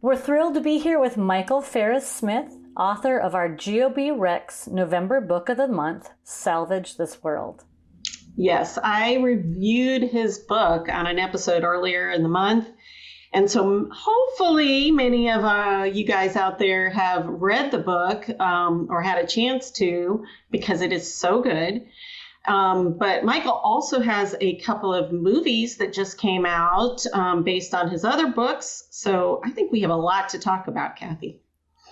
We're thrilled to be here with Michael Farris Smith, author of our GOBRecs November Book of the Month, Salvage This World. Yes, I reviewed his book on an episode earlier in the month. And so hopefully many of you guys out there have read the book or had a chance to, because it is so good. But Michael also has a couple of movies that just came out based on his other books. So I think we have a lot to talk about, Cathi.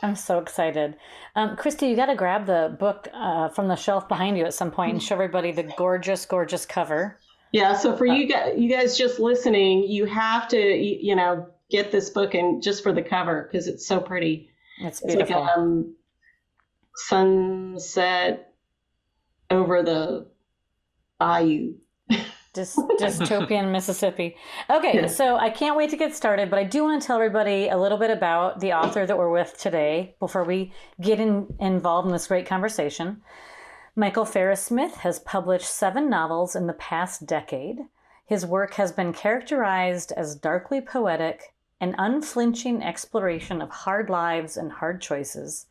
I'm so excited. Christy, you got to grab the book from the shelf behind you at some point and show everybody the gorgeous, gorgeous cover. Yeah, so for you guys just listening, you have to, get this book and just for the cover because it's so pretty. It's beautiful. It's like sunset over the bayou. Dystopian Mississippi. Okay, yeah. So I can't wait to get started, but I do want to tell everybody a little bit about the author that we're with today before we get involved in this great conversation. Michael Farris Smith has published 7 novels in the past decade. His work has been characterized as darkly poetic, an unflinching exploration of hard lives and hard choices,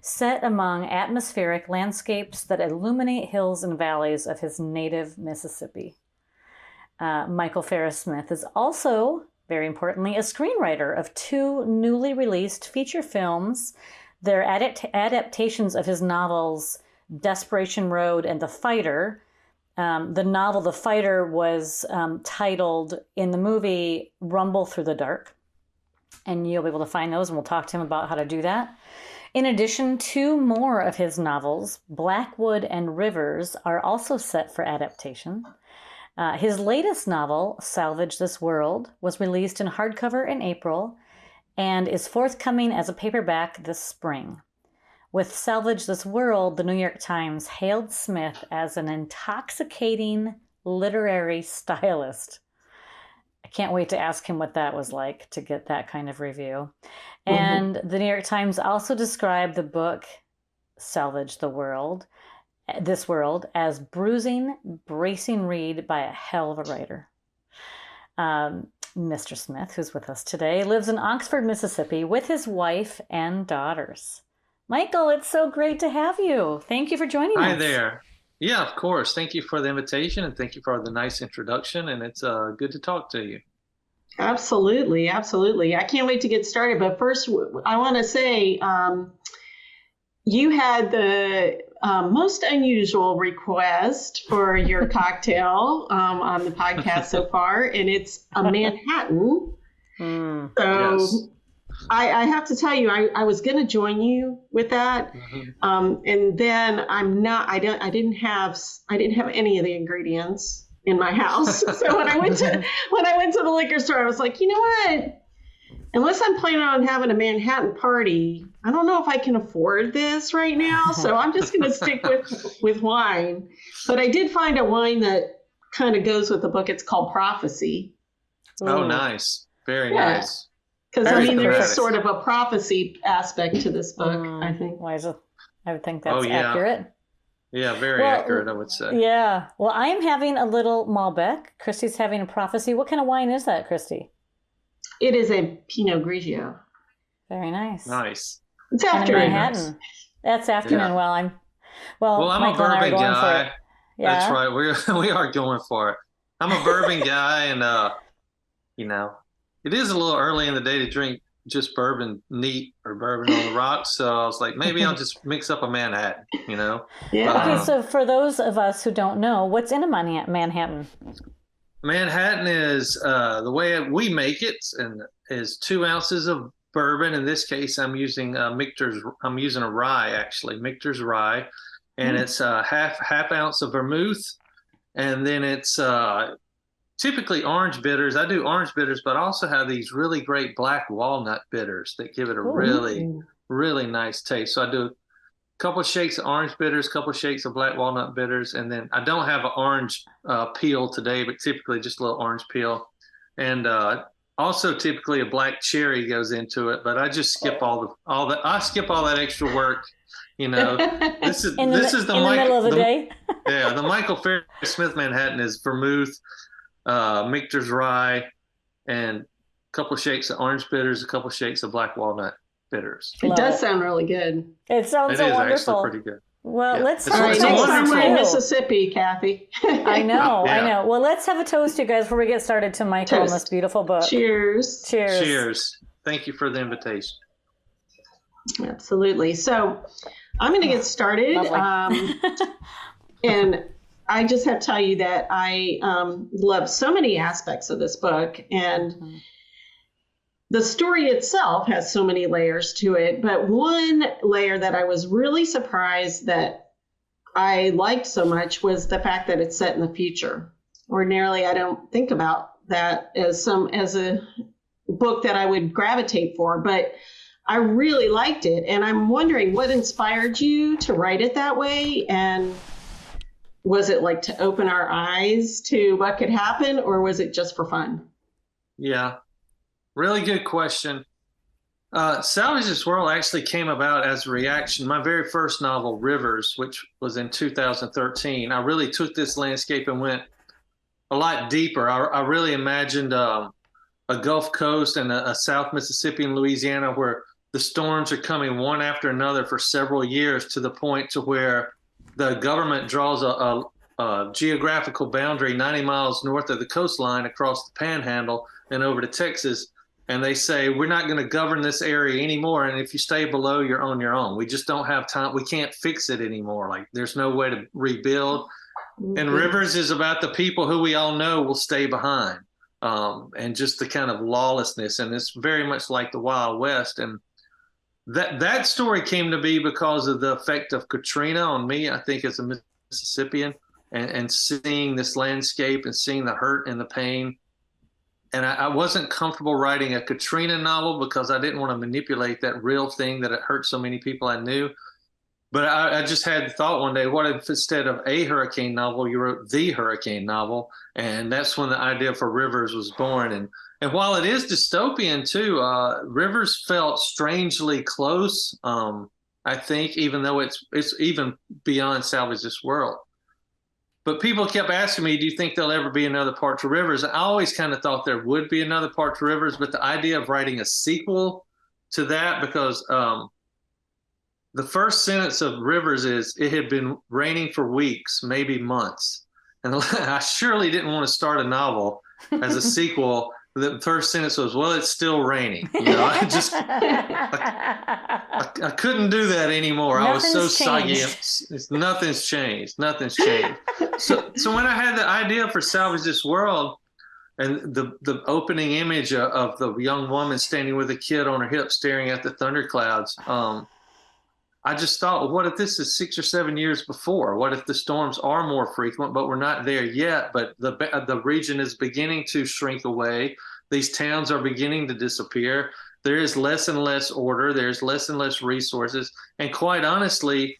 set among atmospheric landscapes that illuminate hills and valleys of his native Mississippi. Michael Farris Smith is also, very importantly, a screenwriter of 2 newly released feature films. They're adaptations of his novels Desperation Road and The Fighter. The novel The Fighter was titled in the movie Rumble Through the Dark. And you'll be able to find those, and we'll talk to him about how to do that. In addition, 2 more of his novels, Blackwood and Rivers, are also set for adaptation. His latest novel, Salvage This World, was released in hardcover in April and is forthcoming as a paperback this spring. With Salvage This World, the New York Times hailed Smith as an intoxicating literary stylist. I can't wait to ask him what that was like to get that kind of review. And the New York Times also described the book Salvage This World as bruising, bracing read by a hell of a writer. Mr. Smith, who's with us today, lives in Oxford, Mississippi with his wife and daughters. Michael, it's so great to have you. Thank you for joining us. Hi there. Yeah, of course. Thank you for the invitation and thank you for the nice introduction. And it's good to talk to you. Absolutely. Absolutely. I can't wait to get started. But first, I want to say you had the most unusual request for your cocktail on the podcast so far, and it's a Manhattan. So yes. I have to tell you, I was going to join you with that, and then I didn't have any of the ingredients in my house. So when I went to the liquor store, I was like, you know what? Unless I'm planning on having a Manhattan party, I don't know if I can afford this right now. So I'm just going to stick with wine. But I did find a wine that kind of goes with the book. It's called Prophecy. Oh, nice. Very nice. Because, there is sort of a prophecy aspect to this book, I think. Why is it? I would think that's accurate. Yeah, very accurate, I would say. Yeah. Well, I'm having a little Malbec. Christy's having a Prophecy. What kind of wine is that, Christy? It is a Pinot Grigio. Very nice. Nice. It's afternoon. Manhattan. That's afternoon. Yeah. Well, I'm Michael a bourbon guy. Yeah? That's right. We are going for it. I'm a bourbon guy, and it is a little early in the day to drink just bourbon neat or bourbon on the rocks. So I was like, maybe I'll just mix up a Manhattan, Yeah. Okay, so for those of us who don't know, what's in a Manhattan? Manhattan is the way we make it, and is 2 ounces of bourbon. In this case, I'm using Michter's. I'm using a rye, actually, Michter's rye, and it's half ounce of vermouth, and then it's typically orange bitters. I do orange bitters, but I also have these really great black walnut bitters that give it a really, really nice taste. So I do a couple of shakes of orange bitters, a couple of shakes of black walnut bitters, and then I don't have an orange peel today, but typically just a little orange peel. And also typically a black cherry goes into it, but I just skip all that extra work. This is in the middle of the day. Yeah, the Michael Farris Smith Manhattan is vermouth, Michter's rye, and couple shakes of orange bitters, a couple shakes of black walnut bitters. It Love does it. sound really good. It sounds It so is wonderful. actually pretty good. Well, Yeah. let's It's All right, It's next a time we're in wonderful- Mississippi, Kathy. I know, I Yeah. know. Well, let's have a toast, you guys, before we get started to Michael and Toast. this beautiful book. Cheers. Cheers. Cheers. Thank you for the invitation. Absolutely. So I'm going to get started. Lovely. And I just have to tell you that I love so many aspects of this book. And the story itself has so many layers to it. But one layer that I was really surprised that I liked so much was the fact that it's set in the future. Ordinarily, I don't think about that as a book that I would gravitate for, but I really liked it. And I'm wondering what inspired you to write it that way? And was it like to open our eyes to what could happen, or was it just for fun? Yeah, really good question. Salvage This World actually came about as a reaction. My very first novel, Rivers, which was in 2013, I really took this landscape and went a lot deeper. I really imagined a Gulf Coast and a South Mississippi and Louisiana where the storms are coming one after another for several years, to the point to where the government draws a geographical boundary 90 miles north of the coastline across the Panhandle and over to Texas. And they say, we're not going to govern this area anymore. And if you stay below, you're on your own. We just don't have time. We can't fix it anymore. Like, there's no way to rebuild. And Rivers is about the people who we all know will stay behind, and just the kind of lawlessness. And it's very much like the Wild West. And that story came to be because of the effect of Katrina on me, I think, as a Mississippian, and seeing this landscape and seeing the hurt and the pain. And I wasn't comfortable writing a Katrina novel because I didn't want to manipulate that real thing that it hurt so many people I knew. But I just had the thought one day, what if instead of a hurricane novel, you wrote the hurricane novel? And that's when the idea for Rivers was born. And while it is dystopian too, Rivers felt strangely close, I think, even though it's even beyond Salvage This World. But people kept asking me, do you think there'll ever be another part to Rivers? I always kind of thought there would be another part to Rivers, but the idea of writing a sequel to that, because the first sentence of Rivers is, it had been raining for weeks, maybe months. And I surely didn't want to start a novel as a sequel. The first sentence was, well, it's still raining. You know, I couldn't do that anymore. I was so soggy. Nothing's changed. Nothing's changed. So when I had the idea for Salvage This World, and the opening image of the young woman standing with a kid on her hip staring at the thunderclouds, I just thought, well, what if this is 6 or 7 years before? What if the storms are more frequent, but we're not there yet? But the region is beginning to shrink away. These towns are beginning to disappear. There is less and less order. There's less and less resources. And quite honestly,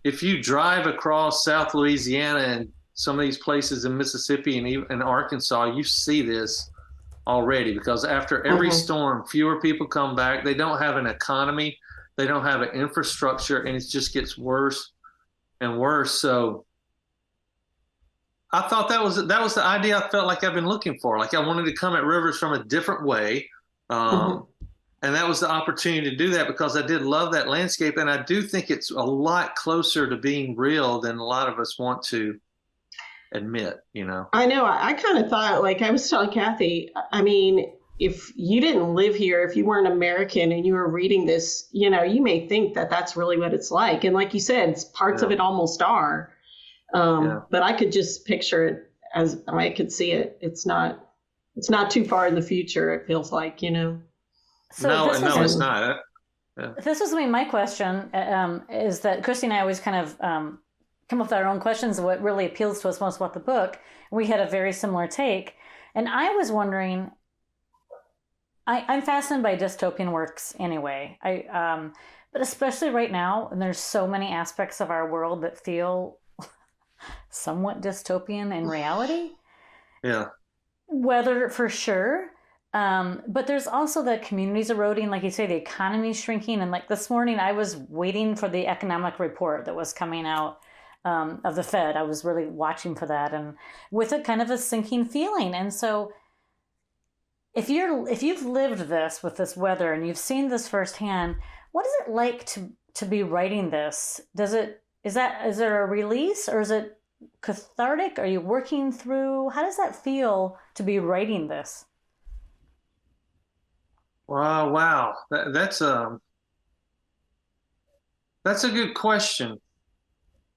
if you drive across South Louisiana and some of these places in Mississippi and even in Arkansas, you see this already, because after every storm, fewer people come back. They don't have an economy. They don't have an infrastructure, and it just gets worse and worse. So I thought that was the idea I felt like I've been looking for. Like, I wanted to come at Rivers from a different way. And that was the opportunity to do that, because I did love that landscape. And I do think it's a lot closer to being real than a lot of us want to admit, you know. I know. I kind of thought, like I was telling Kathy, I mean, if you didn't live here, if you weren't American and you were reading this, you know, you may think that that's really what it's like. And like you said, parts of it almost are. But I could just picture it as I could see it. It's not too far in the future, it feels like, you know. So it's not. Yeah. This was my question, is that Christie and I always kind of come up with our own questions of what really appeals to us most about the book. We had a very similar take. And I was wondering, I'm fascinated by dystopian works anyway. But especially right now, and there's so many aspects of our world that feel somewhat dystopian in reality. Yeah. Weather for sure. But there's also the communities eroding, like you say, the economy shrinking. And like this morning, I was waiting for the economic report that was coming out of the Fed. I was really watching for that, and with a kind of a sinking feeling. And so if you've lived this with this weather and you've seen this firsthand, what is it like to be writing this? Is there a release, or is it cathartic? Are you working through? How does that feel to be writing this? Wow. That's a good question.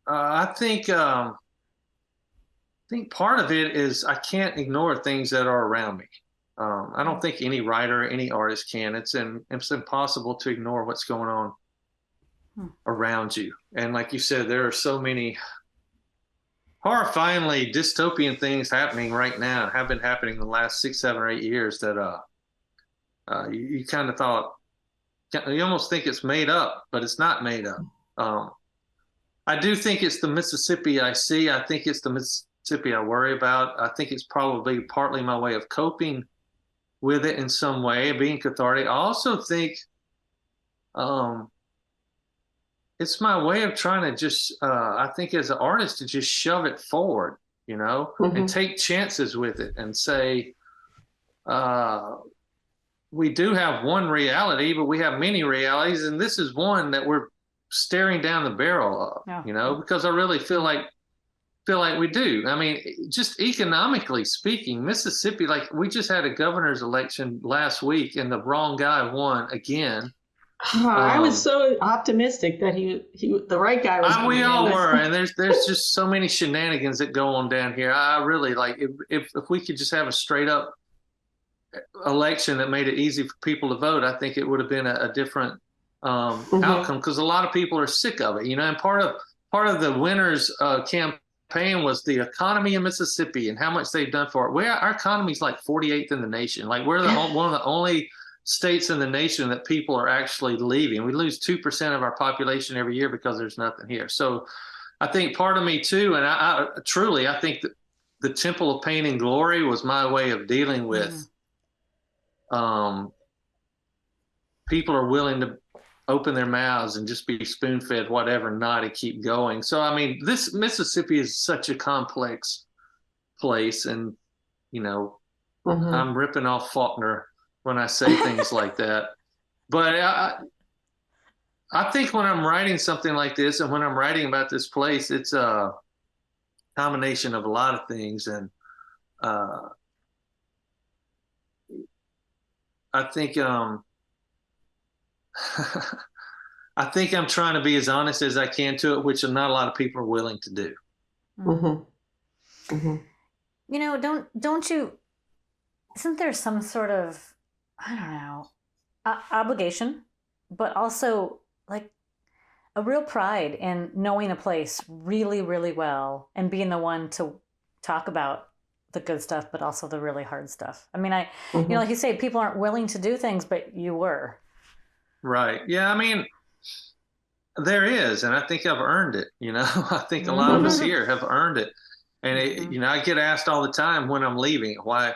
I think part of it is I can't ignore things that are around me. I don't think any writer, any artist can. It's impossible to ignore what's going on around you. And like you said, there are so many horrifyingly dystopian things happening right now, have been happening the last 6, 7, or 8 years that you kind of thought, you almost think it's made up, but it's not made up. I do think it's the Mississippi I see. I think it's the Mississippi I worry about. I think it's probably partly my way of coping with it in some way, being cathartic. I also think it's my way of trying to just, I think as an artist, to just shove it forward, and take chances with it and say, we do have one reality, but we have many realities, and this is one that we're staring down the barrel of, because I really feel like we do. I mean, just economically speaking, Mississippi, like we just had a governor's election last week and the wrong guy won again. I was so optimistic that the right guy was. We all were, and there's just so many shenanigans that go on down here. I really like if we could just have a straight up election that made it easy for people to vote. I think it would have been a different outcome, because a lot of people are sick of it, and part of the winner's campaign was the economy in Mississippi and how much they've done for it. Our economy is like 48th in the nation. Like we're one of the only states in the nation that people are actually leaving. We lose 2% of our population every year because there's nothing here. So I think part of me too, and I truly think that the Temple of Pain and Glory was my way of dealing with people are willing to open their mouths and just be spoon-fed whatever, not to keep going. So I mean, this Mississippi is such a complex place, and I'm ripping off Faulkner when I say things like that. But I think when I'm writing something like this, and when I'm writing about this place, it's a combination of a lot of things. And I think I think I'm trying to be as honest as I can to it, which not a lot of people are willing to do. Don't you? Isn't there some sort of, I don't know, obligation, but also like a real pride in knowing a place really, really well and being the one to talk about the good stuff, but also the really hard stuff. I mean, like you say, people aren't willing to do things, but you were. Right. Yeah. I mean, there is, and I think I've earned it. I think a lot of us here have earned it. And I get asked all the time when I'm leaving why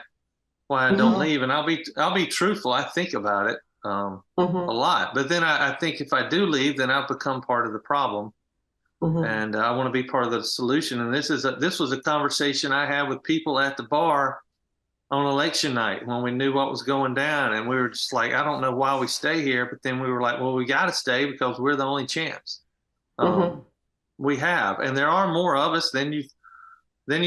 I don't leave, and I'll be truthful. I think about it a lot, but then I think if I do leave, then I've become part of the problem, and I want to be part of the solution. And this was a conversation I had with people at the bar on election night when we knew what was going down, and we were just like, I don't know why we stay here, but then we were like, well, we got to stay because we're the only chance we have, and there are more of us than you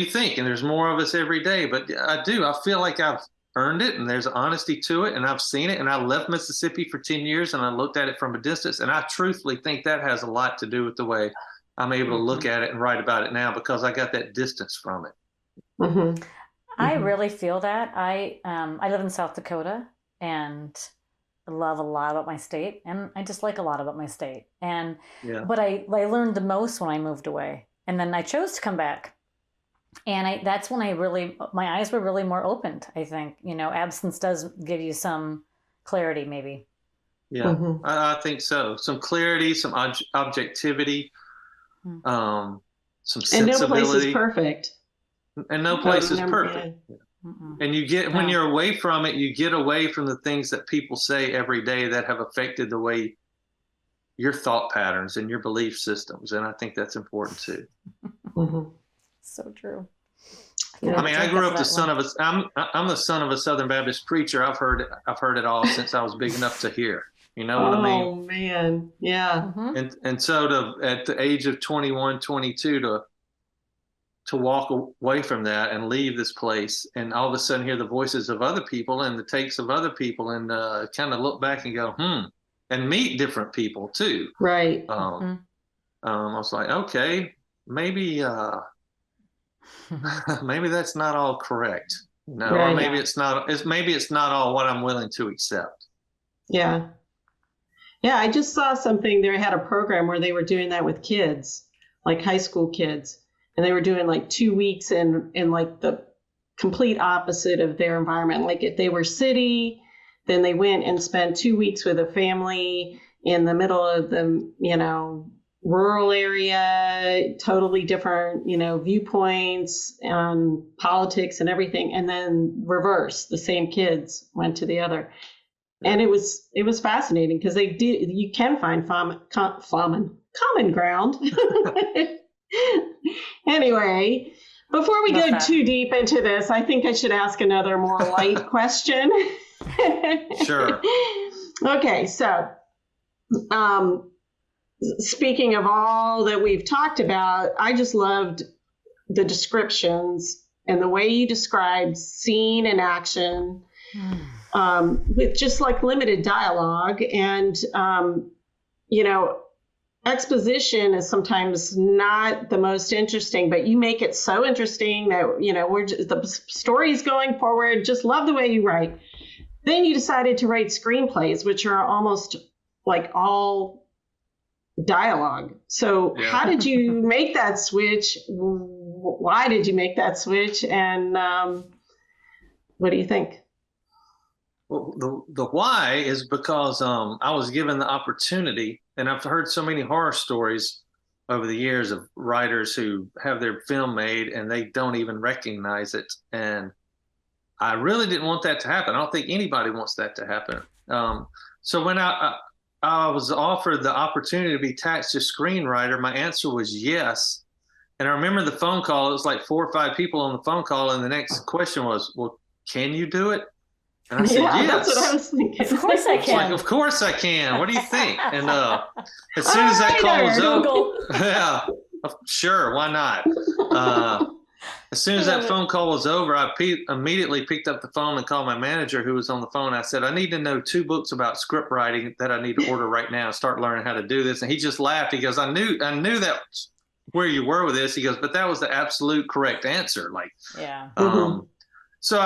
think, and there's more of us every day. But I feel like I've earned it, and there's honesty to it, and I've seen it. And I left Mississippi for 10 years, and I looked at it from a distance, and I truthfully think that has a lot to do with the way I'm able to look at it and write about it now, because I got that distance from it. I really feel that. I live in South Dakota and love a lot about my state, and I dislike a lot about my state. And but I learned the most when I moved away, and then I chose to come back. And that's when my eyes were really more opened. I think, absence does give you some clarity, maybe. Yeah, I think so. Some clarity, some objectivity, some sensibility. And no place is perfect. And no place is perfect. And you get, when you're away from it, you get away from the things that people say every day that have affected the way your thought patterns and your belief systems. And I think that's important too. So true. Yeah. I mean, I grew up I'm the son of a Southern Baptist preacher. I've heard it all since I was big enough to hear. You know what I mean? Oh man, yeah. And so at the age of 21, 22 to walk away from that and leave this place and all of a sudden hear the voices of other people and the takes of other people and kind of look back and go, and meet different people too. Right. I was like, okay, maybe maybe that's not all correct. No, right. Or maybe it's not all what I'm willing to accept. Yeah. Yeah, I just saw something. They had a program where they were doing that with kids, like high school kids. And they were doing like 2 weeks in like the complete opposite of their environment. Like if they were city, then they went and spent 2 weeks with a family in the middle of the, rural area, totally different, viewpoints and politics and everything. And then reverse, the same kids went to the other. And it was fascinating because you can find common ground. Anyway, before we go too deep into this, I think I should ask another more light question. Sure. Okay, so speaking of all that we've talked about, I just loved the descriptions and the way you described scene and action with just like limited dialogue. And, exposition is sometimes not the most interesting, but you make it so interesting that, the story's going forward. Just love the way you write. Then you decided to write screenplays, which are almost like all dialogue. So how did you make that switch? Why did you make that switch? And what do you think? Well, the why is because I was given the opportunity, and I've heard so many horror stories over the years of writers who have their film made and they don't even recognize it. And I really didn't want that to happen. I don't think anybody wants that to happen. So when I was offered the opportunity to be taxed as screenwriter, my answer was yes. And I remember the phone call. It was like 4 or 5 people on the phone call, and the next question was, "Well, can you do it?" And I said, yes. That's what I was thinking. Of course I can. Like, of course I can. What do you think? And as soon as that call was over, yeah, sure, why not? As soon as that phone call was over, I immediately picked up the phone and called my manager who was on the phone. I said, I need to know 2 books about script writing that I need to order right now and start learning how to do this. And he just laughed. He goes, I knew that's where you were with this. He goes, but that was the absolute correct answer. Like, so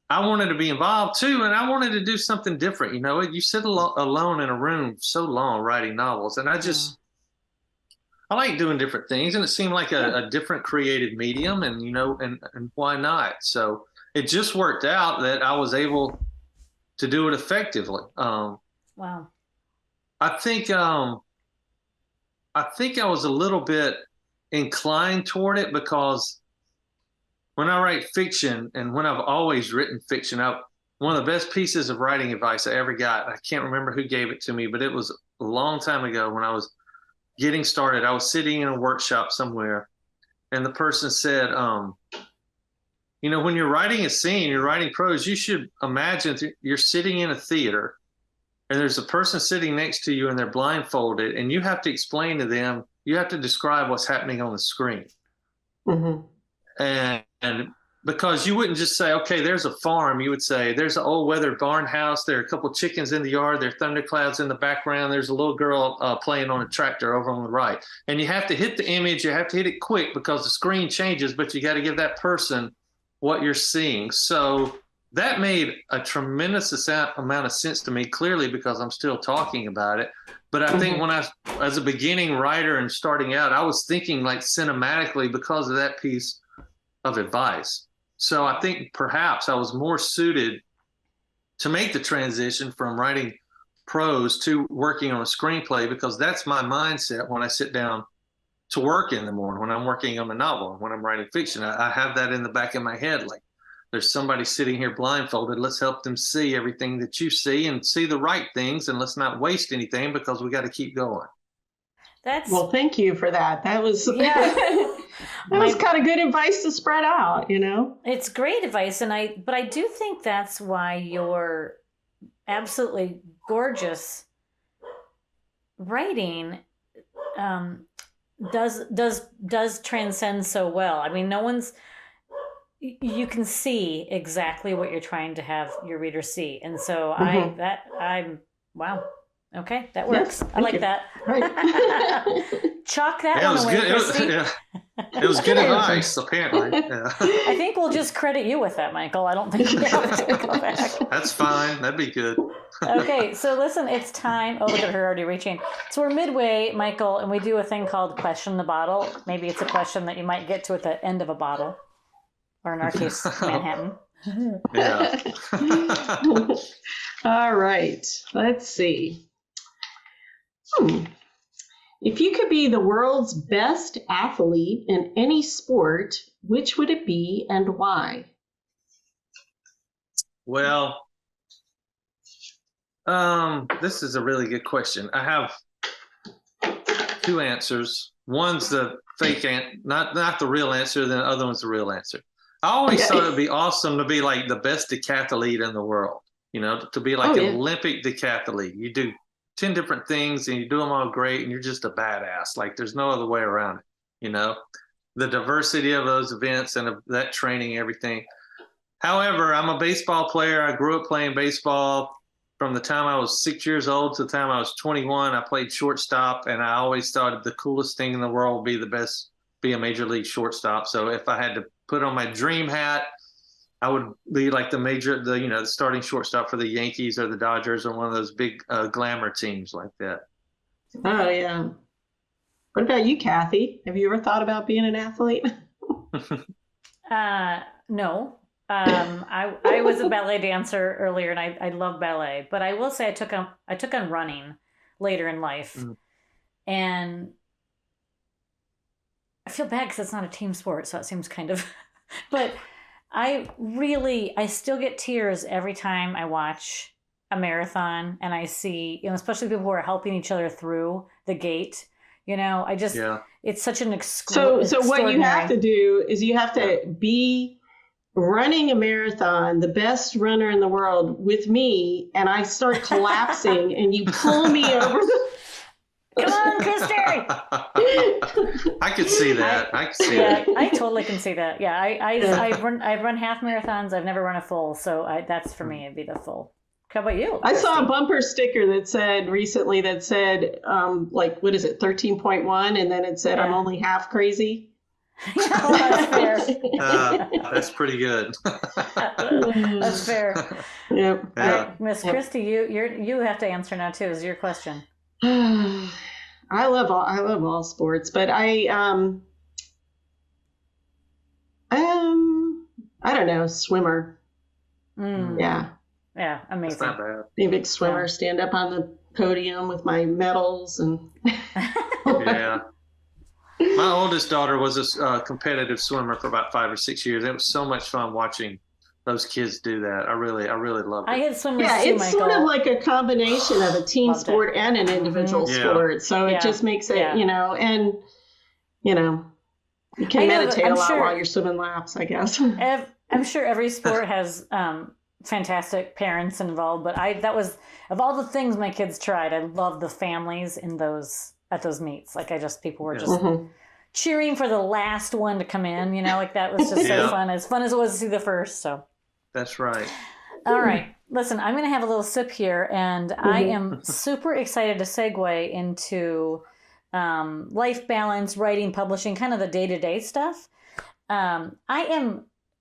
I wanted to be involved too, and I wanted to do something different. You sit alone in a room so long writing novels, and I like doing different things, and it seemed like a different creative medium, and and why not? So it just worked out that I was able to do it effectively. Wow. I think I was a little bit inclined toward it because when I write fiction, and when I've always written fiction, one of the best pieces of writing advice I ever got, I can't remember who gave it to me, but it was a long time ago when I was getting started. I was sitting in a workshop somewhere, and the person said, when you're writing a scene, you're writing prose, you should imagine you're sitting in a theater, and there's a person sitting next to you, and they're blindfolded, and you have to explain to them, you have to describe what's happening on the screen. Mm-hmm. And because you wouldn't just say, okay, there's a farm. You would say, there's an old weathered barn house. There are a couple of chickens in the yard. There are thunderclouds in the background. There's a little girl playing on a tractor over on the right. And you have to hit the image. You have to hit it quick because the screen changes, but you got to give that person what you're seeing. So that made a tremendous amount of sense to me, clearly because I'm still talking about it. But I think when as a beginning writer and starting out, I was thinking like cinematically because of that piece of advice. So I think perhaps I was more suited to make the transition from writing prose to working on a screenplay, because that's my mindset when I sit down to work in the morning, when I'm working on a novel, when I'm writing fiction. I have that in the back of my head, like there's somebody sitting here blindfolded. Let's help them see everything that you see and see the right things, and let's not waste anything because we got to keep going. Well, thank you for that. That was yeah. that was kind of good advice to spread out, you know. It's great advice, but I do think that's why your absolutely gorgeous writing does transcend so well. I mean, you can see exactly what you're trying to have your reader see, and so I'm wow. Okay, that works. Yes, I like that. Right. Chalk that one away, Christie. It was good advice, apparently. Yeah. I think we'll just credit you with that, Michael. I don't think we have to go back. That's fine. That'd be good. Okay, so listen, it's time. Oh, look at her already reaching. So we're midway, Michael, and we do a thing called Question the Bottle. Maybe it's a question that you might get to at the end of a bottle, or in our case, Manhattan. Yeah. All right. Let's see. If you could be the world's best athlete in any sport, which would it be and why? Well, this is a really good question. I have two answers. One's the fake not the real answer, then the other one's the real answer. I always thought it'd be awesome to be like the best decathlete in the world, you know, to be like an Olympic decathlete. You do 10 different things and you do them all great and you're just a badass. Like there's no other way around it, you know, the diversity of those events and of that training, everything. However, I'm a baseball player. I grew up playing baseball from the time I was 6 years old to the time I was 21. I played shortstop and I always thought the coolest thing in the world would be a major league shortstop. So if I had to put on my dream hat, I would be like the starting shortstop for the Yankees or the Dodgers or one of those big glamour teams like that. Oh, yeah. What about you, Cathi? Have you ever thought about being an athlete? No. I was a ballet dancer earlier, and I love ballet. But I will say I took on running later in life, and I feel bad because it's not a team sport, so it seems kind of. But I still get tears every time I watch a marathon and I see, you know, especially people who are helping each other through the gate. You know, it's such an So what you have to do is you have to be running a marathon, the best runner in the world with me, and I start collapsing and you pull me over. Come on, Christie! I could see that. I could see that. I totally can see that. Yeah, I've run half marathons. I've never run a full, so that's for me. It'd be the full. How about you? I saw a bumper sticker that said 13.1, and then it said, "I'm only half crazy." That's fair. That's pretty good. That's fair. Yep. Yeah. Miss Christie, you have to answer now too. Is your question? I love all sports, but I don't know, swimmer. Yeah, amazing. That's not bad. Be a big swimmer, stand up on the podium with my medals and. Yeah. My oldest daughter was a competitive swimmer for about 5 or 6 years. It was so much fun watching those kids do that. I really loved it. I had swimmers too, it's Michael. Sort of like a combination of a team sport and an individual sport. So it just makes it, you know, and, you know, you can meditate a lot while you're swimming laps, I guess. I'm sure every sport has fantastic parents involved, but that was, of all the things my kids tried, I love the families at those meets. Like people were just cheering for the last one to come in, you know, like that was just so fun as it was to see the first. So that's right. All right. Listen, I'm going to have a little sip here, and I am super excited to segue into life balance, writing, publishing, kind of the day-to-day stuff.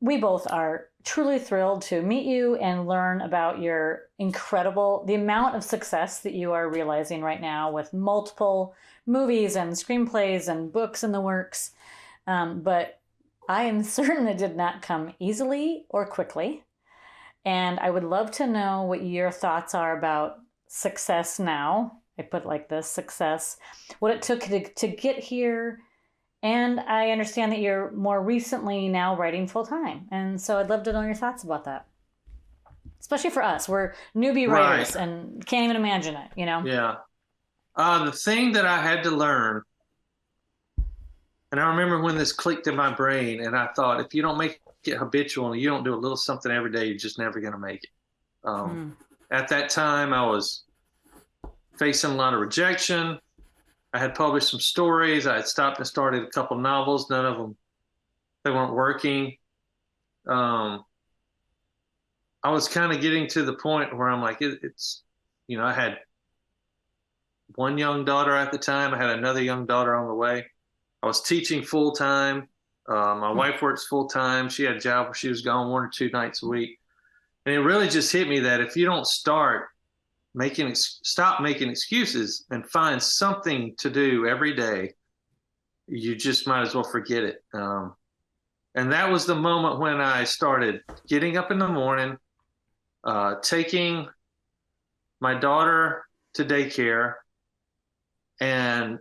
We both are truly thrilled to meet you and learn about the amount of success that you are realizing right now with multiple movies and screenplays and books in the works. But I am certain it did not come easily or quickly. And I would love to know what your thoughts are about success now. I put it like this, success, what it took to get here. And I understand that you're more recently now writing full time. And so I'd love to know your thoughts about that. Especially for us. We're newbie writers and can't even imagine it, you know? Yeah. The thing that I had to learn, and I remember when this clicked in my brain, and I thought, if you don't make it habitual and you don't do a little something every day, you're just never going to make it. At that time, I was facing a lot of rejection. I had published some stories. I had stopped and started a couple novels. None of them, they weren't working. I was kind of getting to the point where I'm like, it's, I had one young daughter at the time. I had another young daughter on the way. I was teaching full time. My wife works full time. She had a job where she was gone 1 or 2 nights a week. And it really just hit me that if you don't stop making excuses and find something to do every day, you just might as well forget it. And that was the moment when I started getting up in the morning, taking my daughter to daycare, and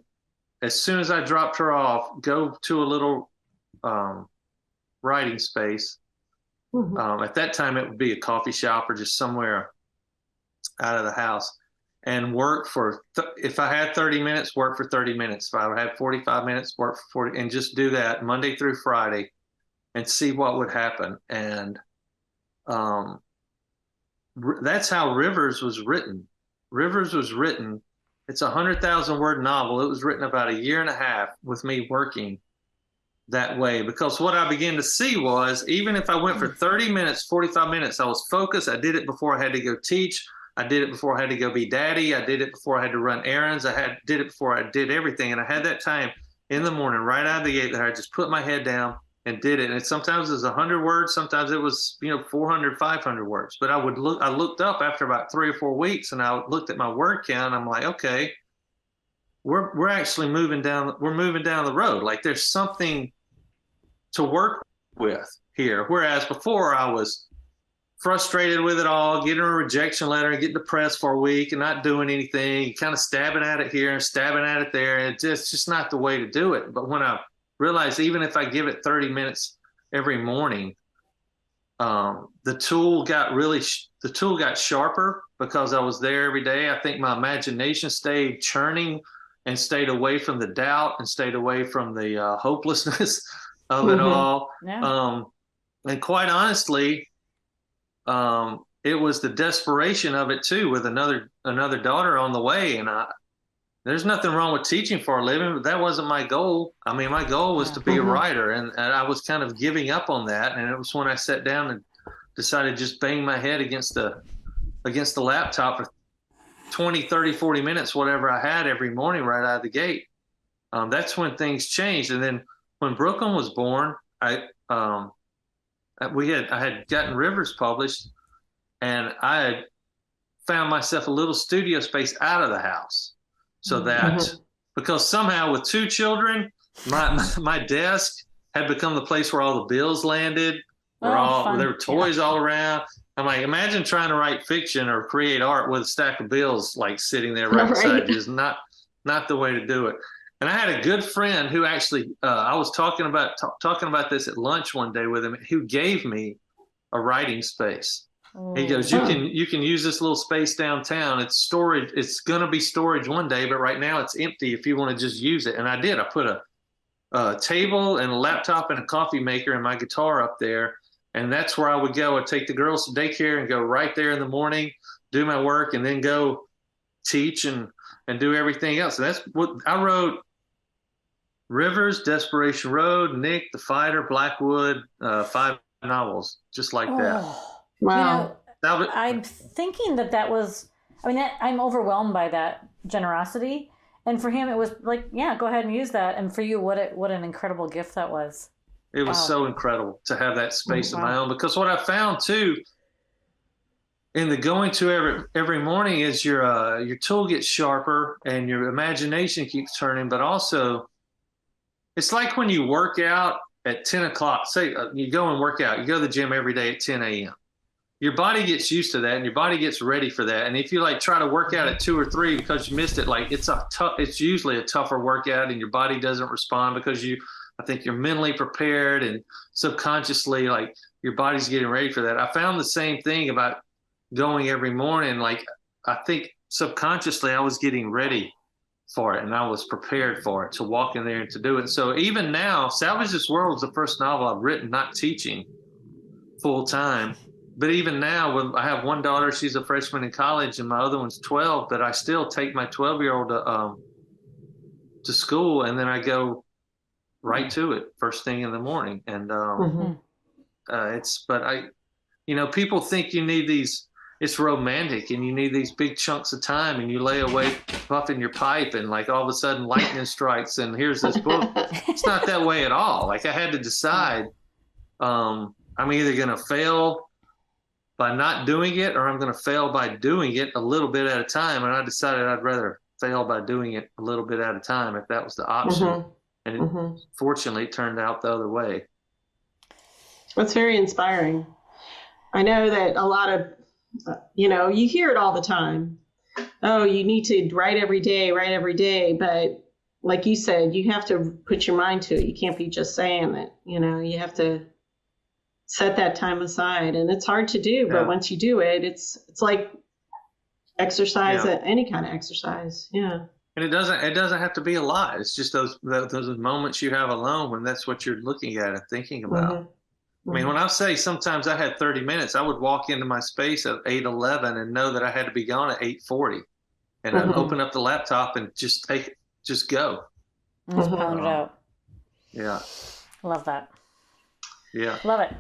as soon as I dropped her off, go to a little writing space. At that time, it would be a coffee shop or just somewhere out of the house, and work for, if I had 30 minutes, work for 30 minutes. If I had 45 minutes, work for 40, and just do that Monday through Friday and see what would happen. And that's how Rivers was written. Rivers was written, it's a 100,000 word novel. It was written about 1.5 years with me working that way, because what I began to see was, even if I went for 30 minutes, 45 minutes, I was focused. I did it before I had to go teach. I did it before I had to go be daddy. I did it before I had to run errands. did it before I did everything. And I had that time in the morning, right out of the gate, that I just put my head down and did it. And sometimes it was 100 words. Sometimes it was, 400, 500 words. But I looked up after about 3 or 4 weeks, and I looked at my word count. I'm like, okay, we're actually moving down the road. Like, there's something to work with here. Whereas before, I was frustrated with it all, getting a rejection letter and getting depressed for a week and not doing anything, kind of stabbing at it here and stabbing at it there. And it's just not the way to do it. But when I realized, even if I give it 30 minutes every morning, the tool got sharper because I was there every day. I think my imagination stayed churning and stayed away from the doubt and stayed away from the hopelessness of it all. Yeah. And quite honestly, it was the desperation of it too, with another daughter on the way. And there's nothing wrong with teaching for a living, but that wasn't my goal. I mean, my goal was to be a writer, and I was kind of giving up on that. And it was when I sat down and decided to just bang my head against the laptop for 20, 30, 40 minutes, whatever I had every morning right out of the gate. That's when things changed. And then when Brooklyn was born, I had gotten Rivers published, and I had found myself a little studio space out of the house, so that because somehow with 2 children, my desk had become the place where all the bills landed. There were toys all around. I'm like, imagine trying to write fiction or create art with a stack of bills like sitting there right beside you. Is not the way to do it. And I had a good friend who actually, I was talking about this at lunch one day with him, who gave me a writing space. He goes, you can use this little space downtown. It's storage. It's going to be storage one day, but right now it's empty if you want to just use it. And I did. I put a table and a laptop and a coffee maker and my guitar up there. And that's where I would go. I'd take the girls to daycare and go right there in the morning, do my work, and then go teach and do everything else. And that's what I wrote. Rivers, Desperation Road, Nick, The Fighter, Blackwood, 5 novels, just like that. Wow. I'm thinking that was, I'm overwhelmed by that generosity. And for him, it was like, yeah, go ahead and use that. And for you, what an incredible gift that was. It was so incredible to have that space of my own, because what I found too, in the going to every morning, is your tool gets sharper and your imagination keeps turning, but also it's like when you work out at 10 o'clock, say you go and work out, you go to the gym every day at 10 a.m. Your body gets used to that and your body gets ready for that. And if you try to work out at 2 or 3 because you missed it, it's usually a tougher workout and your body doesn't respond because I think you're mentally prepared and subconsciously your body's getting ready for that. I found the same thing about going every morning. I think subconsciously I was getting ready for it, and I was prepared for it, to walk in there and to do it. So even now, Salvage This World is the first novel I've written not teaching full time. But even now, when I have one daughter, she's a freshman in college, and my other one's 12, but I still take my 12-year-old to school, and then I go right to it first thing in the morning. And people think you need these, it's romantic and you need these big chunks of time, and you lay awake puffing your pipe, and like all of a sudden lightning strikes and here's this book. It's not that way at all. Like, I had to decide, I'm either going to fail by not doing it, or I'm going to fail by doing it a little bit at a time. And I decided I'd rather fail by doing it a little bit at a time if that was the option. And fortunately, it turned out the other way. That's very inspiring. I know that a lot of, you hear it all the time. Oh, you need to write every day. But like you said, you have to put your mind to it. You can't be just saying it. You have to set that time aside, and it's hard to do. But once you do it, it's like exercise, any kind of exercise. Yeah. And it doesn't have to be a lot. It's just those moments you have alone when that's what you're looking at and thinking about. I mean, when I say sometimes I had 30 minutes, I would walk into my space at 8:11 and know that I had to be gone at 8:40, and I'd open up the laptop and just go. Just pound it out. Yeah. Love that. Yeah. Love it.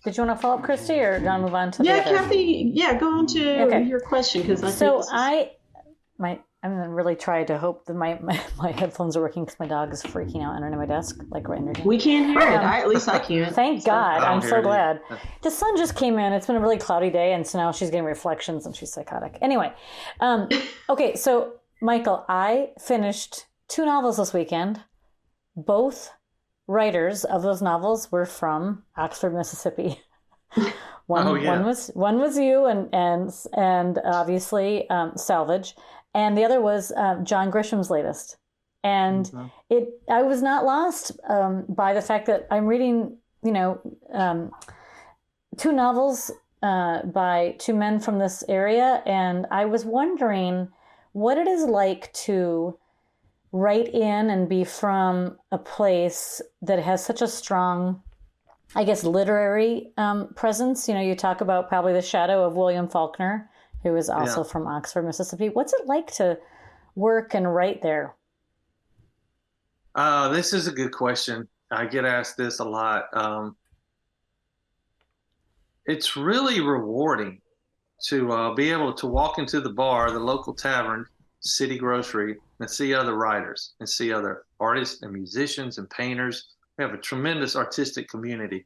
Did you want to follow up, Christie, or do you want to move on to the other? Kathy, go on to your question, because I'm going to really try to hope that my headphones are working, because my dog is freaking out underneath my desk, like right under here. We can't hear it. At least I can. Thank God. I'm so glad. The sun just came in. It's been a really cloudy day, and so now she's getting reflections, and she's psychotic. Anyway, okay, so Michael, I finished 2 novels this weekend. Both writers of those novels were from Oxford, Mississippi. One was you, and obviously Salvage. And the other was John Grisham's latest. And I was not lost by the fact that I'm reading, 2 novels by 2 men from this area. And I was wondering what it is like to write in and be from a place that has such a strong, I guess, literary presence. You talk about probably the shadow of William Faulkner, who is also from Oxford, Mississippi. What's it like to work and write there? This is a good question. I get asked this a lot. It's really rewarding to be able to walk into the bar, the local tavern, city grocery, and see other writers and see other artists and musicians and painters. We have a tremendous artistic community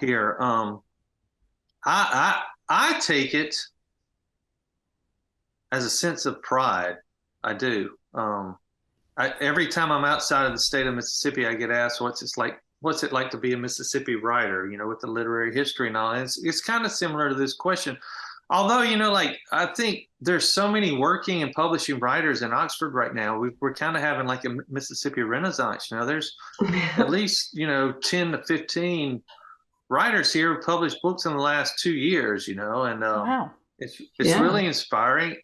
here. I take it as a sense of pride. I do. Every time I'm outside of the state of Mississippi, I get asked, what's it like to be a Mississippi writer, with the literary history and all. And it's kind of similar to this question. Although, I think there's so many working and publishing writers in Oxford right now. We're kind of having like a Mississippi Renaissance. There's at least, 10 to 15 writers here who published books in the last 2 years, and wow. It's really inspiring.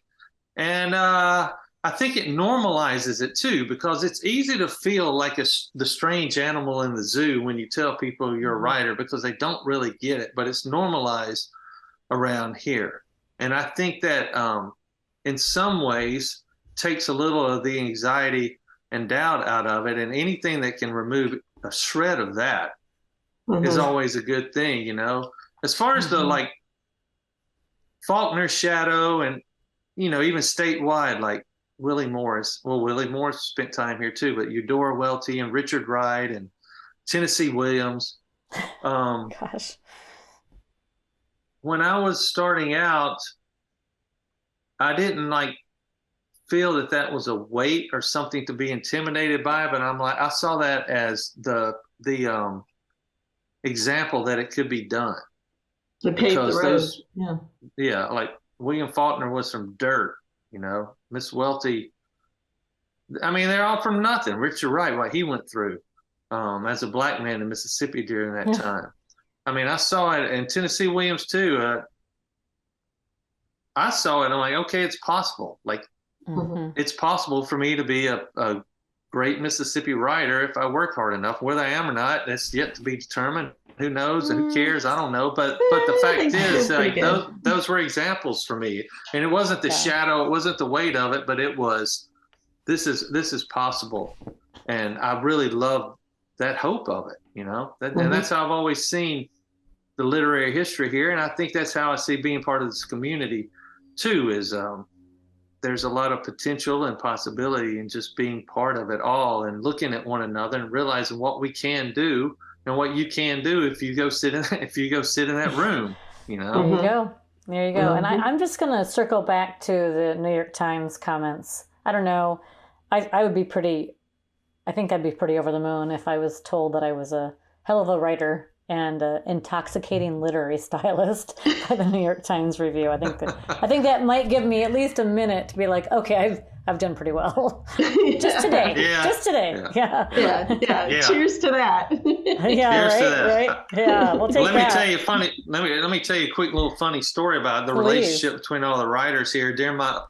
And I think it normalizes it too, because it's easy to feel like the strange animal in the zoo when you tell people you're a writer, because they don't really get it, but it's normalized around here. And I think that in some ways takes a little of the anxiety and doubt out of it, and anything that can remove a shred of that is always a good thing, As far as the Faulkner shadow and even statewide, like Willie Morris. Well, Willie Morris spent time here too, but Eudora Welty and Richard Wright and Tennessee Williams. Gosh. When I was starting out, I didn't feel that was a weight or something to be intimidated by, but I saw that as the example that it could be done. The paved road. Yeah, William Faulkner was from dirt, Miss Welty. I mean, they're all from nothing. Richard Wright, what he went through as a black man in Mississippi during that time. I mean, I saw it in Tennessee Williams too. I saw it. I'm like, okay, it's possible. it's possible for me to be a great Mississippi writer if I work hard enough. Whether I am or not, that's yet to be determined. Who knows? Who cares? I don't know. But the fact is, like, those were examples for me, and it wasn't the shadow, it wasn't the weight of it, but it was, this is possible, and I really love that hope of it. You know, and that's how I've always seen the literary history here, and I think that's how I see being part of this community too. Is there's a lot of potential and possibility in just being part of it all, and looking at one another and realizing what we can do. And what you can do if you go sit in that room, you know. There you go. There you go. And I'm just going to circle back to the New York Times comments. I don't know. I think I'd be pretty over the moon if I was told that I was a hell of a writer and an intoxicating literary stylist by the New York Times review. I think that might give me at least a minute to be like, okay, I've done pretty well. Just today. Yeah. Just today. Yeah. Yeah. Cheers to that. Yeah. Cheers to that. Right. Yeah. We'll take that. Let me tell you a quick little funny story about the relationship between all the writers here. During my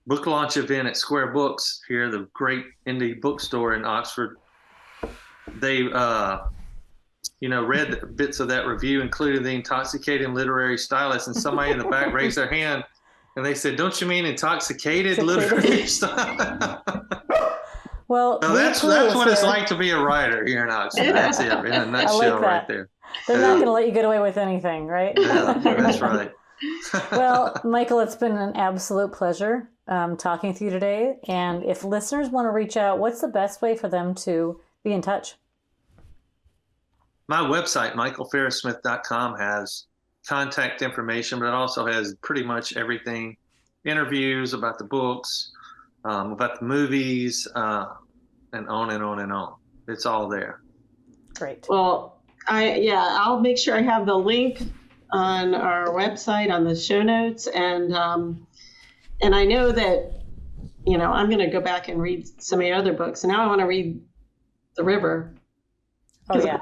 book launch event at Square Books here, the great indie bookstore in Oxford, they read bits of that review, including the intoxicating literary stylist, and somebody in the back raised their hand. And they said, "Don't you mean intoxicated literary style?" Well, so that's what it's like to be a writer here in Oxford. That's it, in a nutshell, right there. They're not going to let you get away with anything, right? Yeah, that's right. Well, Michael, it's been an absolute pleasure talking with you today. And if listeners want to reach out, what's the best way for them to be in touch? My website, michaelfarrissmith.com, has contact information, but it also has pretty much everything, interviews about the books, about the movies, and on and on and on. It's all there. Great. Well, I'll make sure I have the link on our website on the show notes, and I know that, I'm going to go back and read some of your other books, and now I want to read The River. Oh yeah.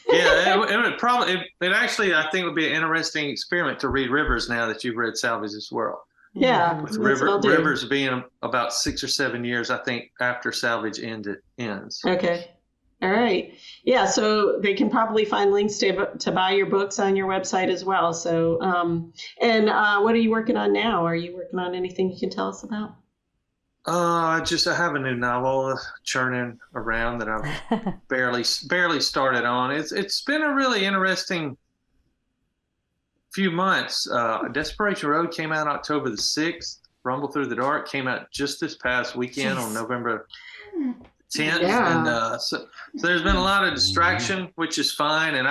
It would probably, it actually, I think would be an interesting experiment to read Rivers now that you've read Salvage This World. Yeah. With Rivers being about 6 or 7 years, I think, after Salvage ends. Okay. All right. Yeah. So they can probably find links to buy your books on your website as well. So, and what are you working on now? Are you working on anything you can tell us about? I have a new novel churning around that I've barely started on. It's been a really interesting few months. Desperation Road came out October the 6th. Rumble Through the Dark came out just this past weekend on November 10th. Yeah. And so there's been a lot of distraction, which is fine. And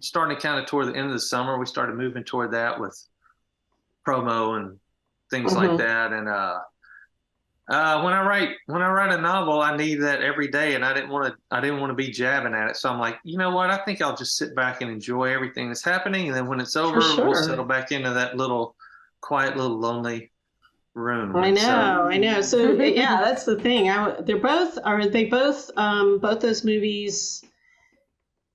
starting to kind of toward the end of the summer, we started moving toward that with promo and things like that. And when I write a novel, I need that every day, and I didn't want to be jabbing at it. So I'm like, you know what? I think I'll just sit back and enjoy everything that's happening, and then when it's over, we'll settle back into that little quiet, little lonely room. I know. So yeah, that's the thing. Both those movies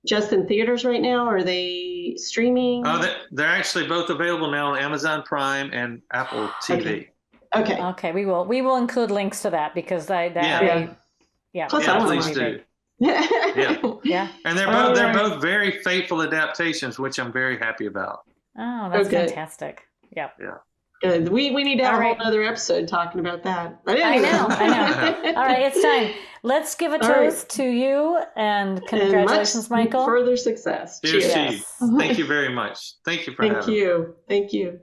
just in theaters right now? Or are they streaming? They're actually both available now on Amazon Prime and Apple TV. Okay. We will include links to that because please do. Yeah. And they're both very faithful adaptations, which I'm very happy about. Oh, that's fantastic. Yeah. Good. We need to have a whole other episode talking about that. But anyway. I know. All right, it's time. Let's give a toast to you and congratulations, Michael. Further success. Cheers. Thank you very much. Thank you for having me. Thank you.